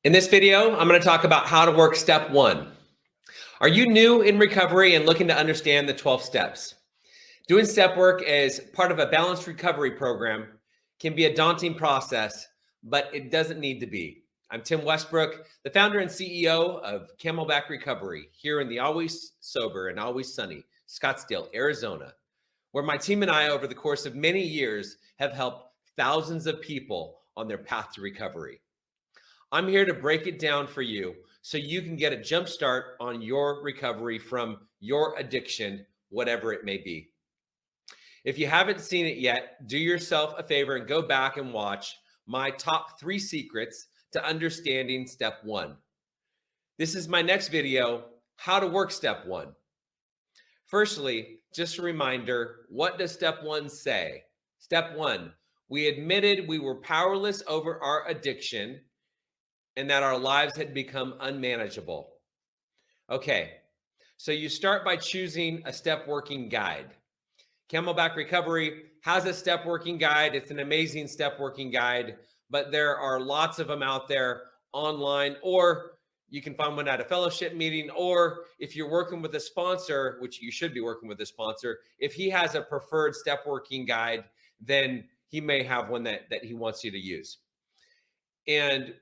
In this video, I'm going to talk about how to work step one. Are you new in recovery and looking to understand the 12 steps? Doing step work as part of a balanced recovery program can be a daunting process, but it doesn't need to be. I'm Tim Westbrook, the founder and CEO of Camelback Recovery here in the always sober and always sunny Scottsdale, Arizona, where my team and I, over the course of many years, have helped thousands of people on their path to recovery. I'm here to break it down for you so you can get a jump start on your recovery from your addiction, whatever it may be. If you haven't seen it yet, do yourself a favor and go back and watch my top 3 secrets to understanding step one. This is my next video, how to work step one. Firstly, just a reminder, what does step one say? Step one, we admitted we were powerless over our addiction and that our lives had become unmanageable. Okay, so you start by choosing a step working guide. Camelback Recovery has a step working guide. It's an amazing step working guide, but there are lots of them out there online, or you can find one at a fellowship meeting, or if you're working with a sponsor, which you should be working with a sponsor, if he has a preferred step working guide, then he may have one that he wants you to use. And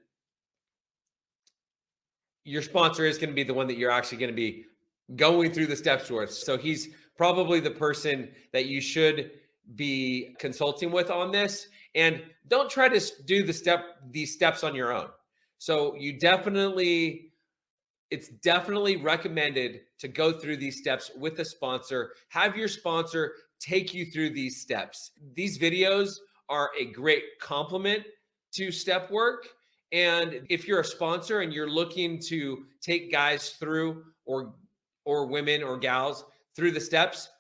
your sponsor is going to be the one that you're actually going to be going through the steps with. So he's probably the person that you should be consulting with on this. And don't try to do these steps on your own. So it's definitely recommended to go through these steps with a sponsor. Have your sponsor take you through these steps. These videos are a great complement to step work. And if you're a sponsor and you're looking to take guys through, or women or gals through the steps,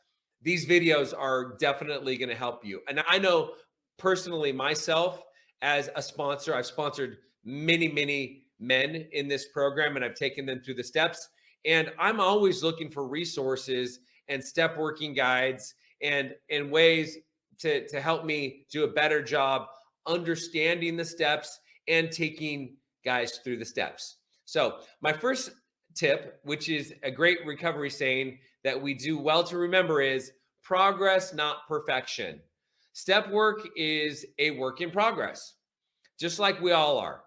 these videos are definitely going to help you. And I know personally myself as a sponsor, I've sponsored many men in this program, and I've taken them through the steps. And I'm always looking for resources and step working guides and ways to help me do a better job understanding the steps and taking guys through the steps. So my first tip, which is a great recovery saying that we do well to remember, is progress, not perfection. Step work is a work in progress, just like we all are.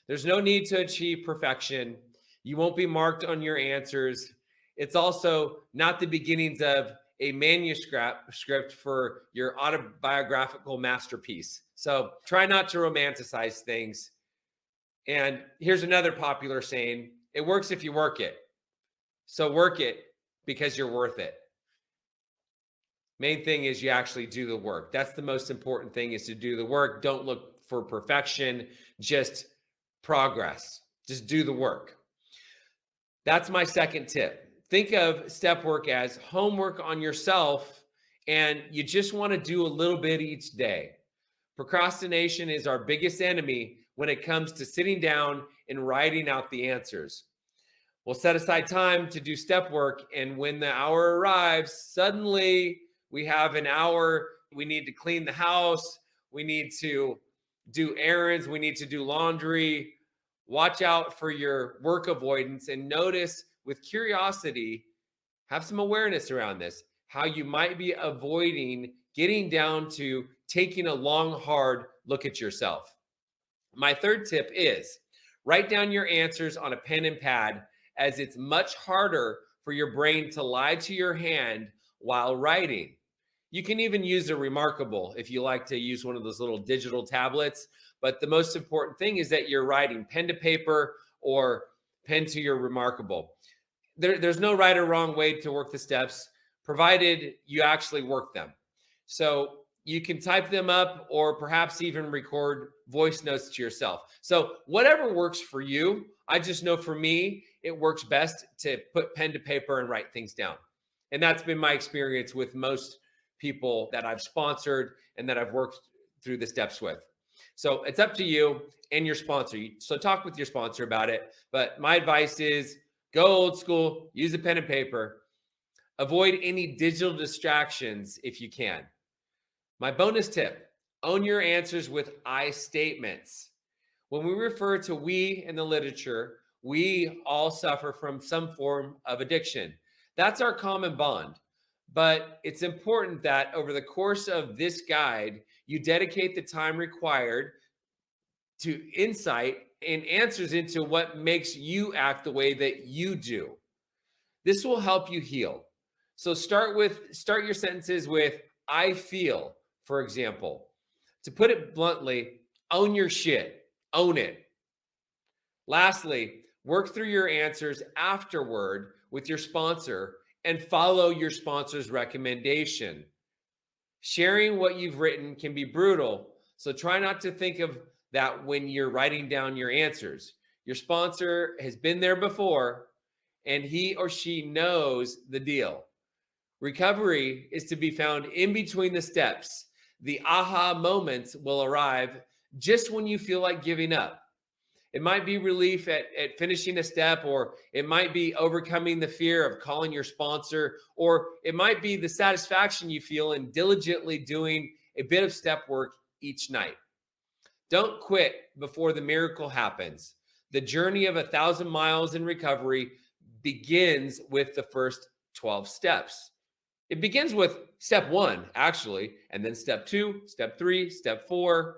There's no need to achieve perfection. You won't be marked on your answers. It's also not the beginnings of a manuscript for your autobiographical masterpiece. So try not to romanticize things. And here's another popular saying, it works if you work it. So work it because you're worth it. Main thing is you actually do the work. That's the most important thing, is to do the work. Don't look for perfection, just progress. Just do the work. That's my second tip. Think of step work as homework on yourself, and you just want to do a little bit each day. Procrastination is our biggest enemy when it comes to sitting down and writing out the answers. We'll set aside time to do step work, and when the hour arrives, suddenly we have an hour. We need to clean the house. We need to do errands. We need to do laundry. Watch out for your work avoidance, and notice with curiosity, have some awareness around this, how you might be avoiding getting down to taking a long, hard look at yourself. My third tip is write down your answers on a pen and pad, as it's much harder for your brain to lie to your hand while writing. You can even use a Remarkable if you like to use one of those little digital tablets. But the most important thing is that you're writing pen to paper or pen to your Remarkable. There's no right or wrong way to work the steps, provided you actually work them. So you can type them up, or perhaps even record voice notes to yourself. So whatever works for you. I just know for me, it works best to put pen to paper and write things down. And that's been my experience with most people that I've sponsored and that I've worked through the steps with. So it's up to you and your sponsor. So talk with your sponsor about it. But my advice is go old school, use a pen and paper, avoid any digital distractions if you can. My bonus tip, own your answers with I statements. When we refer to we in the literature, we all suffer from some form of addiction. That's our common bond. But it's important that over the course of this guide, you dedicate the time required to insight and answers into what makes you act the way that you do. This will help you heal. So start your sentences with I feel, for example. To put it bluntly, own your shit. Own it. Lastly, work through your answers afterward with your sponsor and follow your sponsor's recommendation. Sharing what you've written can be brutal, so try not to think of that when you're writing down your answers. Your sponsor has been there before, and he or she knows the deal. Recovery is to be found in between the steps. The aha moments will arrive just when you feel like giving up. It might be relief at finishing a step, or it might be overcoming the fear of calling your sponsor, or it might be the satisfaction you feel in diligently doing a bit of step work each night. Don't quit before the miracle happens. The journey of 1,000 miles in recovery begins with the first 12 steps. It begins with step 1, actually, and then step 2, step 3, step 4.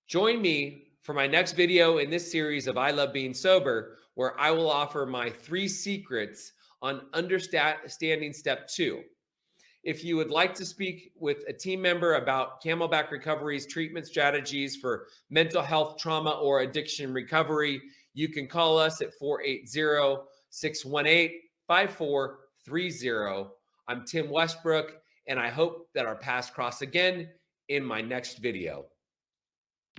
Join me for my next video in this series of I Love Being Sober, where I will offer my 3 secrets on understanding step 2. If you would like to speak with a team member about Camelback Recovery's treatment strategies for mental health, trauma, or addiction recovery, you can call us at 480-618-5430. I'm Tim Westbrook, and I hope that our paths cross again in my next video.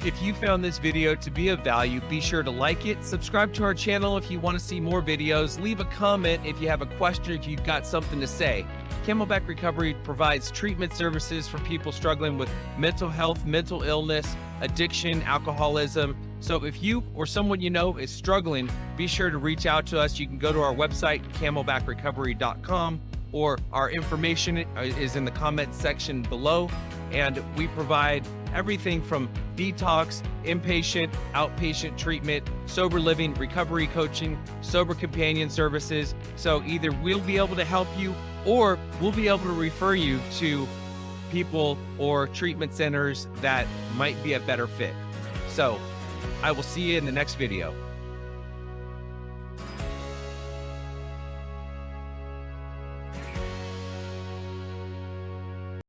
If you found this video to be of value, be sure to like it, subscribe to our channel if you want to see more videos, leave a comment if you have a question, if you've got something to say. Camelback Recovery provides treatment services for people struggling with mental health, mental illness, addiction, alcoholism. So if you or someone you know is struggling, be sure to reach out to us. You can go to our website, camelbackrecovery.com, or our information is in the comments section below. And we provide everything from detox, inpatient, outpatient treatment, sober living, recovery coaching, sober companion services. So either we'll be able to help you, or we'll be able to refer you to people or treatment centers that might be a better fit. So I will see you in the next video.